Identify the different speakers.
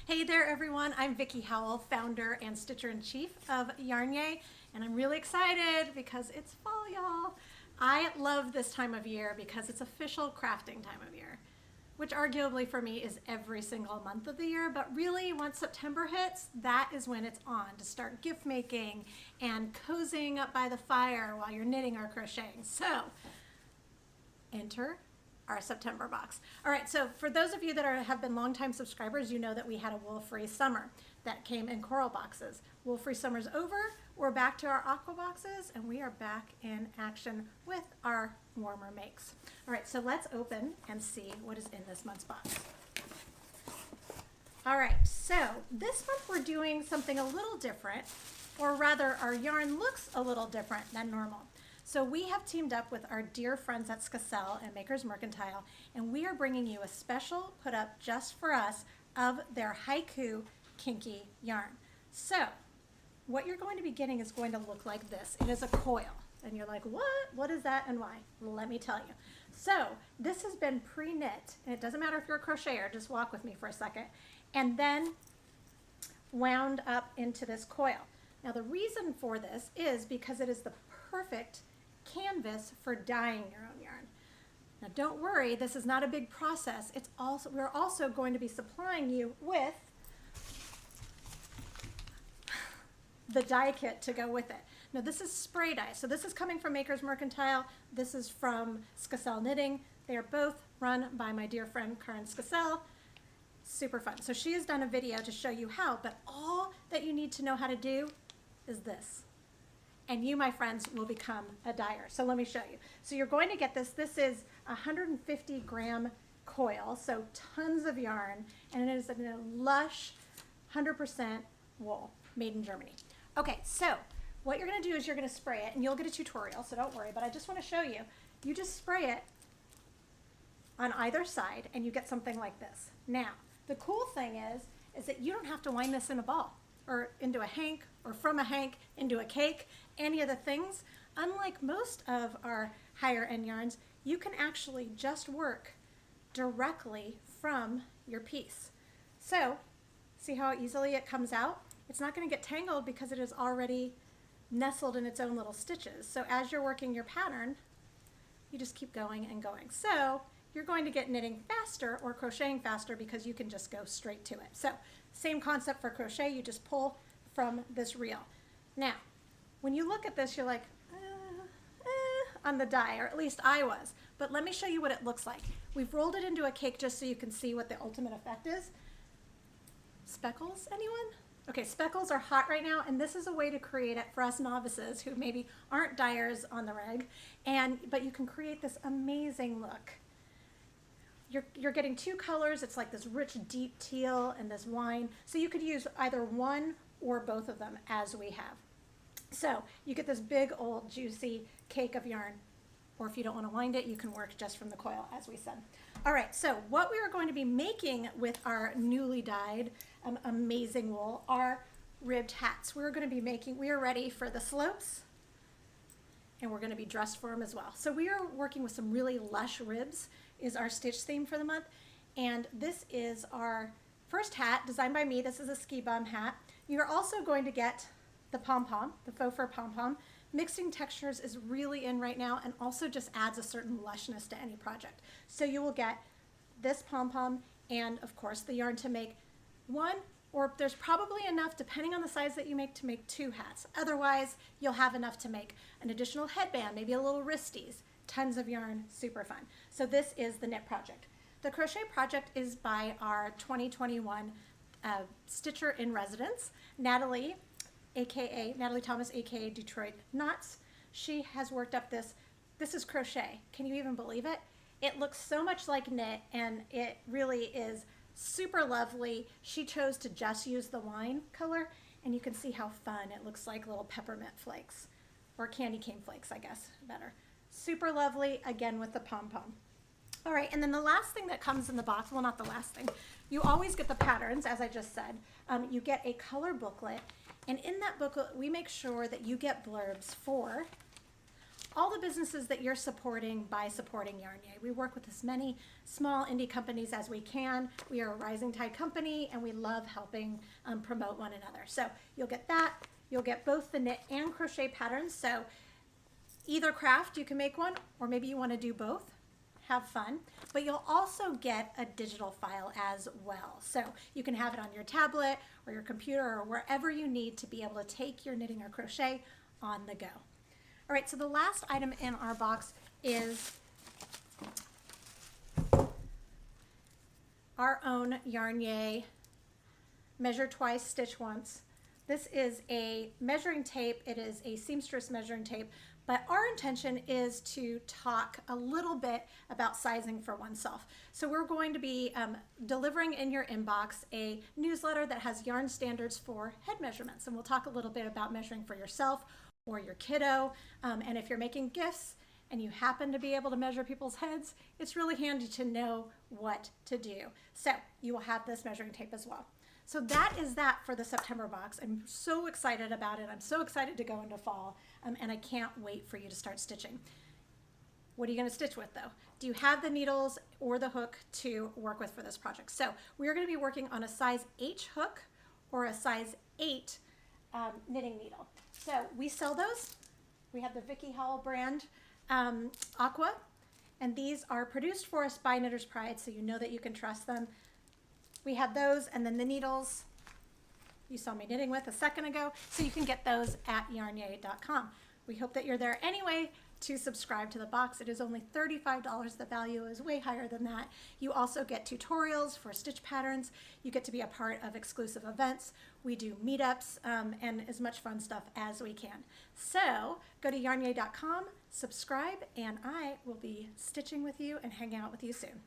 Speaker 1: Hey there everyone, I'm Vicki Howell, founder and stitcher-in-chief of YarnYAY, and I'm really excited because it's fall, y'all. I love this time of year because it's official crafting time of year, which arguably for me is every single month of the year, but really once September hits, that is when it's on to start gift making and cozying up by the fire while you're knitting or crocheting. So, enter our September box. All right, so for those of you that have been longtime subscribers, you know that we had a wool-free summer that came in coral boxes. Wool-free summer's over, we're back to our aqua boxes, and we are back in action with our warmer makes. All right, so let's open and see what is in this month's box. All right, so this month we're doing something a little different, or rather our yarn looks a little different than normal. So we have teamed up with our dear friends at Skacel and Makers Mercantile, and we are bringing you a special put up just for us of their Haiku Kinky yarn. So what you're going to be getting is going to look like this. It is a coil, and you're like, what? What is that and why? Well, let me tell you. So this has been pre-knit, and it doesn't matter if you're a crocheter, just walk with me for a second, and then wound up into this coil. Now the reason for this is because it is the perfect canvas for dyeing your own yarn. Now don't worry, this is not a big process. We're also going to be supplying you with the dye kit to go with it. Now this is spray dye. So this is coming from Makers Mercantile. This is from Skacel Knitting. They are both run by my dear friend Karen Skacel. Super fun. So she has done a video to show you how, but all that you need to know how to do is this. And you, my friends, will become a dyer. So let me show you. So you're going to get this. This is a 150 gram coil, so tons of yarn, and it is in a lush 100% wool made in Germany. Okay, so what you're gonna do is you're gonna spray it, and you'll get a tutorial, so don't worry, but I just wanna show you. You just spray it on either side, and you get something like this. Now, the cool thing is that you don't have to wind this in a ball, or into a hank, or from a hank into a cake, any of the things. Unlike most of our higher end yarns, you can actually just work directly from your piece. So, see how easily it comes out? It's not gonna get tangled because it is already nestled in its own little stitches. So as you're working your pattern, you just keep going and going. So you're going to get knitting faster or crocheting faster because you can just go straight to it. So same concept for crochet, you just pull from this reel. Now, when you look at this, you're like, on the die, or at least I was. But let me show you what it looks like. We've rolled it into a cake just so you can see what the ultimate effect is. Speckles, anyone? Okay, speckles are hot right now, and this is a way to create it for us novices who maybe aren't dyers on the reg, but you can create this amazing look. You're getting two colors. It's like this rich, deep teal and this wine. So you could use either one or both of them as we have. So you get this big old juicy cake of yarn, or if you don't want to wind it, you can work just from the coil as we said. All right, so what we are going to be making with our newly dyed amazing wool are ribbed hats. We are ready for the slopes, and we're going to be dressed for them as well. So we are working with some really lush ribs is our stitch theme for the month, and this is our first hat designed by me. This is a ski bum hat. You're also going to get the pom-pom, the faux fur pom-pom. Mixing textures is really in right now and also just adds a certain lushness to any project. So you will get this pom-pom and of course the yarn to make one, or there's probably enough depending on the size that you make to make two hats. Otherwise, you'll have enough to make an additional headband, maybe a little wristies, tons of yarn, super fun. So this is the knit project. The crochet project is by our 2021 Stitcher in Residence, Natalie Thomas, aka Detroit Knots. She has worked up this is crochet. Can you even believe it? It looks so much like knit, and it really is super lovely. She chose to just use the wine color, and you can see how fun it looks, like little peppermint flakes, or candy cane flakes, I guess, better. Super lovely, again with the pom-pom. All right, and then the last thing that comes in the box, well, not the last thing, you always get the patterns, as I just said. You get a color booklet, and in that booklet, we make sure that you get blurbs for all the businesses that you're supporting by supporting YarnYAY. We work with as many small indie companies as we can. We are a rising tide company, and we love helping promote one another. So you'll get that. You'll get both the knit and crochet patterns. So either craft, you can make one, or maybe you want to do both. Have fun. But you'll also get a digital file as well. So you can have it on your tablet or your computer or wherever you need to be able to take your knitting or crochet on the go. All right, so the last item in our box is our own YarnYAY Measure Twice, Stitch Once. This is a measuring tape. It is a seamstress measuring tape, but our intention is to talk a little bit about sizing for oneself. So we're going to be delivering in your inbox a newsletter that has yarn standards for head measurements, and we'll talk a little bit about measuring for yourself or your kiddo, and if you're making gifts and you happen to be able to measure people's heads, it's really handy to know what to do. So you will have this measuring tape as well. So that is that for the September box. I'm so excited about it. I'm so excited to go into fall, and I can't wait for you to start stitching. What are you going to stitch with though? Do you have the needles or the hook to work with for this project? So we're going to be working on a size H hook or a size 8 knitting needle. So we sell those. We have the Vicky Hall brand Aqua, and these are produced for us by Knitter's Pride, so you know that you can trust them. We have those, and then the needles you saw me knitting with a second ago, so you can get those at YarnYAY.com. We hope that you're there anyway to subscribe to the box. It is only $35. The value is way higher than that. You also get tutorials for stitch patterns. You get to be a part of exclusive events. We do meetups and as much fun stuff as we can. So go to YarnYAY.com, subscribe, and I will be stitching with you and hanging out with you soon.